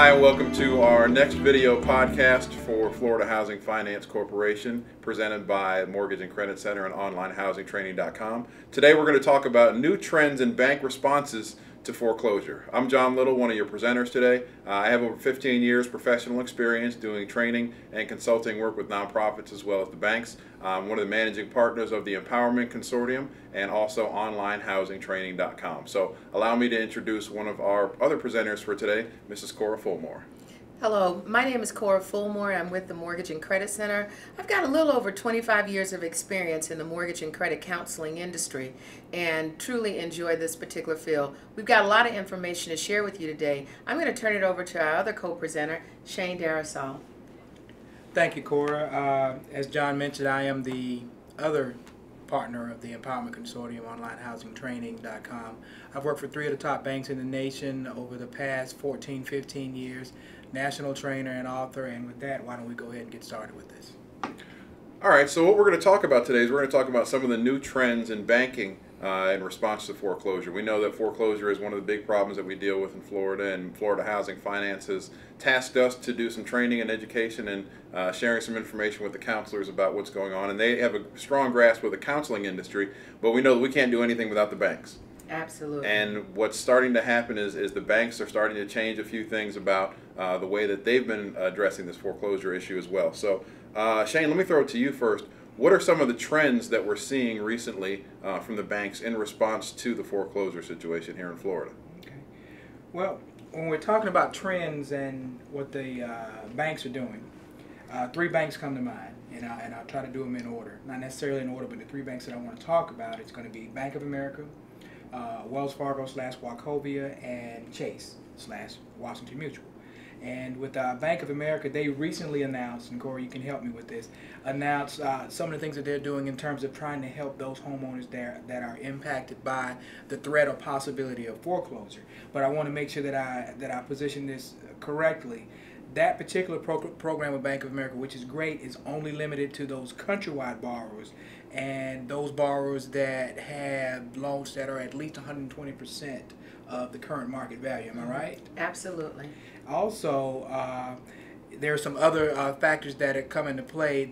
Hi, and welcome to our next video podcast for Florida Housing Finance Corporation, presented by Mortgage and Credit Center and onlinehousingtraining.com. Today we're going to talk about new trends in bank responses to foreclosure. I'm John Little, one of your presenters today. I have over 15 years professional experience doing training and consulting work with nonprofits as well as the banks. I'm one of the managing partners of the Empowerment Consortium and also onlinehousingtraining.com. So allow me to introduce one of our other presenters for today, Mrs. Cora Fulmore. Hello, my name is Cora Fulmore. I'm with the Mortgage and Credit Center. I've got a little over 25 years of experience in the mortgage and credit counseling industry and truly enjoy this particular field. We've got a lot of information to share with you today. I'm going to turn it over to our other co-presenter, Shane Darasol. Thank you, Cora. As John mentioned, I am the other partner of the Empowerment Consortium, onlinehousingtraining.com. I've worked for 3 of the top banks in the nation over the past 14, 15 years. National trainer and author, and with that, why don't we go ahead and get started with this? All right, so what we're going to talk about today is we're going to talk about some of the new trends in banking in response to foreclosure. We know that foreclosure is one of the big problems that we deal with in Florida, and Florida Housing Finance has tasked us to do some training and education and sharing some information with the counselors about what's going on. And they have a strong grasp of the counseling industry, but we know that we can't do anything without the banks. Absolutely. And what's starting to happen is the banks are starting to change a few things about the way that they've been addressing this foreclosure issue as well. So, Shane, let me throw it to you first. What are some of the trends that we're seeing recently from the banks in response to the foreclosure situation here in Florida? Okay. Well, when we're talking about trends and what the banks are doing, 3 banks come to mind, and I'll try to do them in order. Not necessarily in order, but the 3 banks that I want to talk about, it's going to be Bank of America, Wells Fargo / Wachovia, and Chase / Washington Mutual. And with Bank of America, they recently announced, and Corey, you can help me with this, announced some of the things that they're doing in terms of trying to help those homeowners there that are impacted by the threat or possibility of foreclosure. But I want to make sure that I position this correctly. That particular program with Bank of America, which is great, is only limited to those countrywide borrowers and those borrowers that have loans that are at least 120% of the current market value. Am I right? Absolutely. Also, there are some other factors that come into play.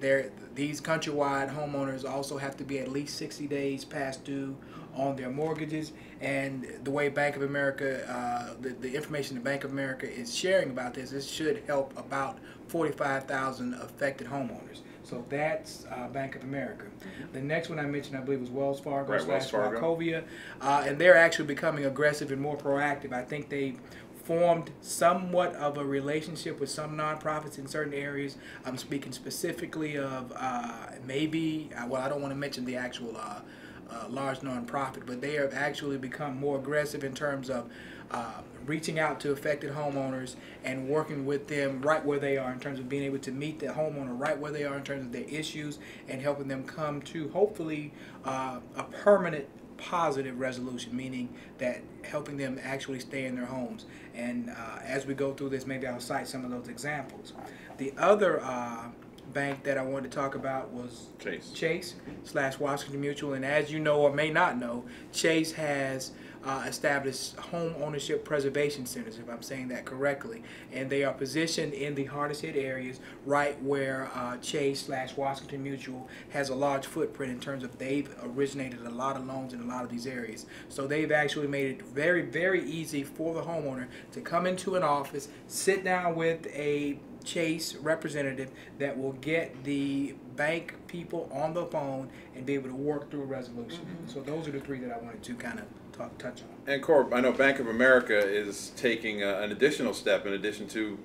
These countrywide homeowners also have to be at least 60 days past due on their mortgages, and the way Bank of America, the information that Bank of America is sharing about this should help about 45,000 affected homeowners. So that's Bank of America. The next one I mentioned, I believe, was Wells Fargo / Wachovia, and they're actually becoming aggressive and more proactive. I think they formed somewhat of a relationship with some nonprofits in certain areas. I'm speaking specifically of well, I don't want to mention the actual large nonprofit, but they have actually become more aggressive in terms of reaching out to affected homeowners and working with them right where they are in terms of being able to meet the homeowner right where they are in terms of their issues and helping them come to hopefully a permanent positive resolution, meaning that helping them actually stay in their homes. And as we go through this, maybe I'll cite some of those examples. The other bank that I wanted to talk about was Chase / Washington Mutual, and as you know or may not know, Chase has established home ownership preservation centers, if I'm saying that correctly, and they are positioned in the hardest hit areas right where Chase / Washington Mutual has a large footprint in terms of they've originated a lot of loans in a lot of these areas. So they've actually made it very, very easy for the homeowner to come into an office, sit down with a Chase representative that will get the bank people on the phone and be able to work through a resolution. So those are the 3 that I wanted to kind of touch on. And Corp, I know Bank of America is taking an additional step in addition to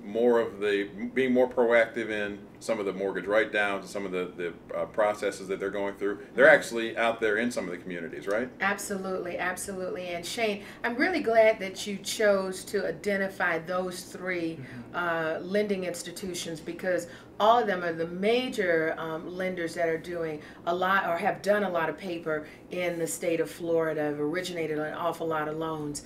being more proactive in some of the mortgage write-downs and some of the processes that they're going through. They're actually out there in some of the communities, right? Absolutely, absolutely. And Shane, I'm really glad that you chose to identify those 3 lending institutions, because all of them are the major lenders that are doing a lot or have done a lot of paper in the state of Florida, have originated an awful lot of loans.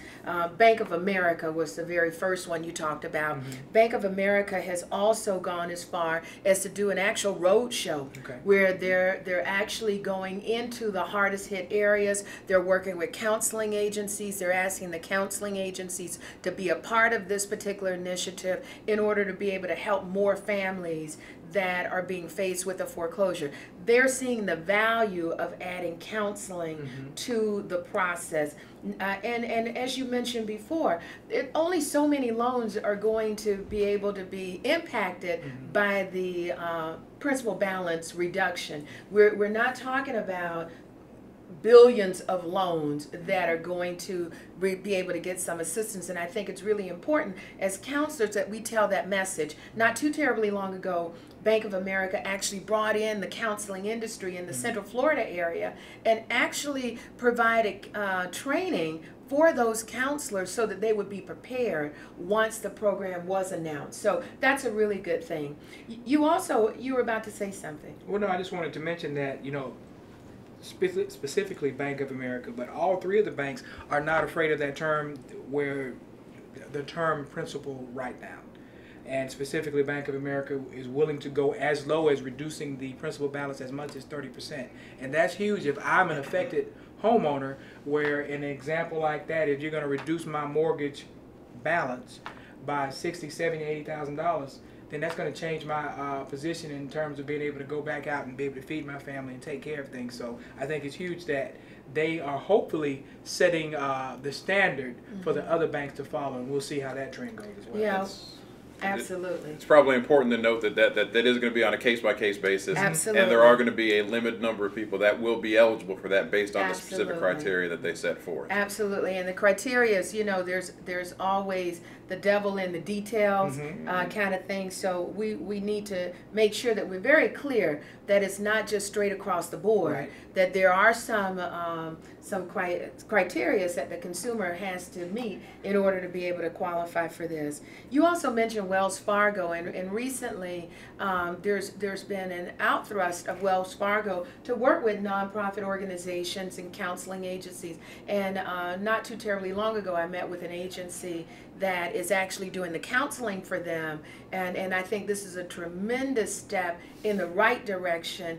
Bank of America was the very first one you talked about. Bank of America has also gone as far as to do an actual road show where they're actually going into the hardest hit areas. They're working with counseling agencies. They're asking the counseling agencies to be a part of this particular initiative in order to be able to help more families that are being faced with a foreclosure. They're seeing the value of adding counseling to the process. And as you mentioned before, only so many loans are going to be able to be impacted by the principal balance reduction. We're not talking about billions of loans that are going to be able to get some assistance, and I think it's really important as counselors that we tell that message. Not too terribly long ago, Bank of America actually brought in the counseling industry in the Central Florida area and actually provided training for those counselors so that they would be prepared once the program was announced. So that's a really good thing. You were about to say something. Well, no, I just wanted to mention that, specifically Bank of America, but all three of the banks are not afraid of that term, where the term principal write down. And specifically Bank of America is willing to go as low as reducing the principal balance as much as 30%. And that's huge if I'm an affected homeowner, where in an example like that, if you're going to reduce my mortgage balance by $60,000, $70,000, $80,000, then that's going to change my position in terms of being able to go back out and be able to feed my family and take care of things. So I think it's huge that they are hopefully setting the standard for the other banks to follow, and we'll see how that trend goes as well. Yeah. Absolutely. It's probably important to note that is going to be on a case-by-case basis. Absolutely. And there are going to be a limited number of people that will be eligible for that based on the specific criteria that they set forth. Absolutely. And the criteria is, there's always the devil in the details kind of thing. So we need to make sure that we're very clear that it's not just straight across the board, that there are some criteria that the consumer has to meet in order to be able to qualify for this. You also mentioned Wells Fargo, and recently there's been an outthrust of Wells Fargo to work with nonprofit organizations and counseling agencies. And not too terribly long ago, I met with an agency that is actually doing the counseling for them, and I think this is a tremendous step in the right direction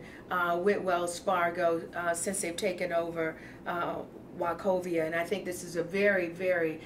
with Wells Fargo since they've taken over Wachovia, and I think this is a very, very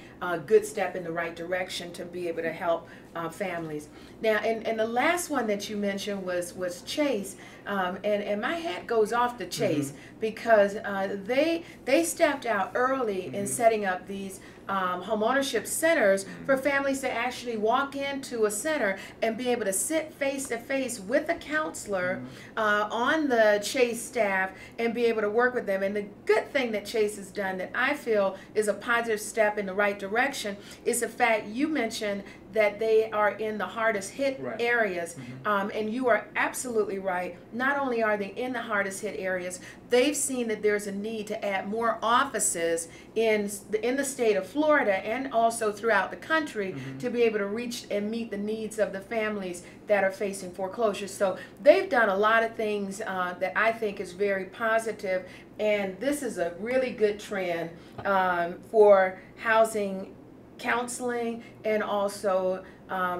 good step in the right direction to be able to help families. Now, and the last one that you mentioned was Chase, and my hat goes off to Chase because they stepped out early in setting up these homeownership centers for families to actually walk into a center and be able to sit face to face with a counselor on the Chase staff and be able to work with them. And the good thing that Chase has done that I feel is a positive step in the right direction is the fact you mentioned that they are in the hardest hit areas, and you are absolutely right. Not only are they in the hardest hit areas, they've seen that there's a need to add more offices in the state of Florida and also throughout the country to be able to reach and meet the needs of the families that are facing foreclosure. So they've done a lot of things that I think is very positive, and this is a really good trend for housing counseling and also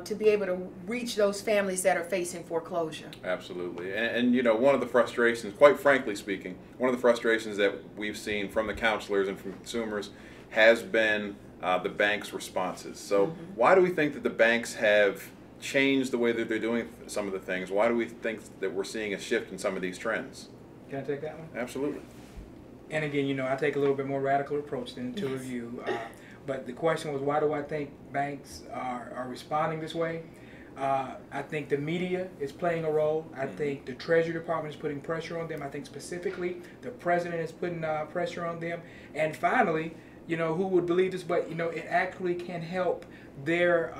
to be able to reach those families that are facing foreclosure. Absolutely. And one of the frustrations, quite frankly speaking, one of the frustrations that we've seen from the counselors and from consumers has been the bank's responses. So why do we think that the banks have changed the way that they're doing some of the things? Why do we think that we're seeing a shift in some of these trends? Can I take that one? Absolutely. And again, I take a little bit more radical approach than the two of you. But the question was, why do I think banks are responding this way? I think the media is playing a role. I think the Treasury Department is putting pressure on them. I think specifically the President is putting pressure on them. And finally, who would believe this, but it actually can help their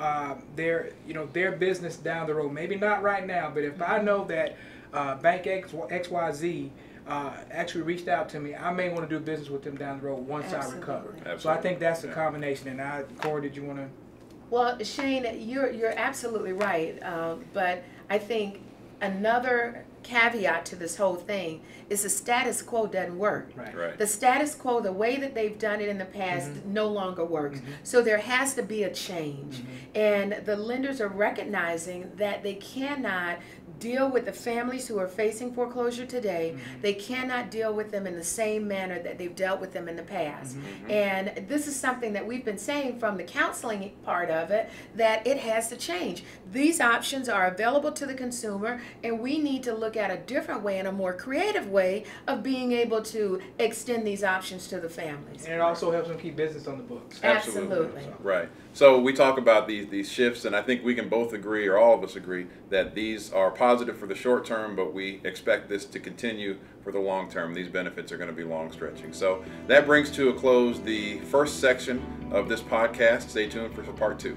business down the road. Maybe not right now, but if I know that Bank XYZ actually reached out to me, I may want to do business with them down the road once I recover. Absolutely. So I think that's a combination. And Corey, did you want to? Well, Shane, you're absolutely right. But I think another caveat to this whole thing is the status quo doesn't work. Right. The status quo, the way that they've done it in the past, no longer works. So there has to be a change. And the lenders are recognizing that they cannot deal with the families who are facing foreclosure today. They cannot deal with them in the same manner that they've dealt with them in the past. And this is something that we've been saying from the counseling part of it, that it has to change. These options are available to the consumer, and we need to look at a different way and a more creative way of being able to extend these options to the families. And it also helps them keep business on the books. Absolutely. Right. So we talk about these shifts, and I think we can both agree, or all of us agree, that these are positive for the short term, but we expect this to continue for the long term. These benefits are going to be long stretching. So that brings to a close the first section of this podcast. Stay tuned for part 2.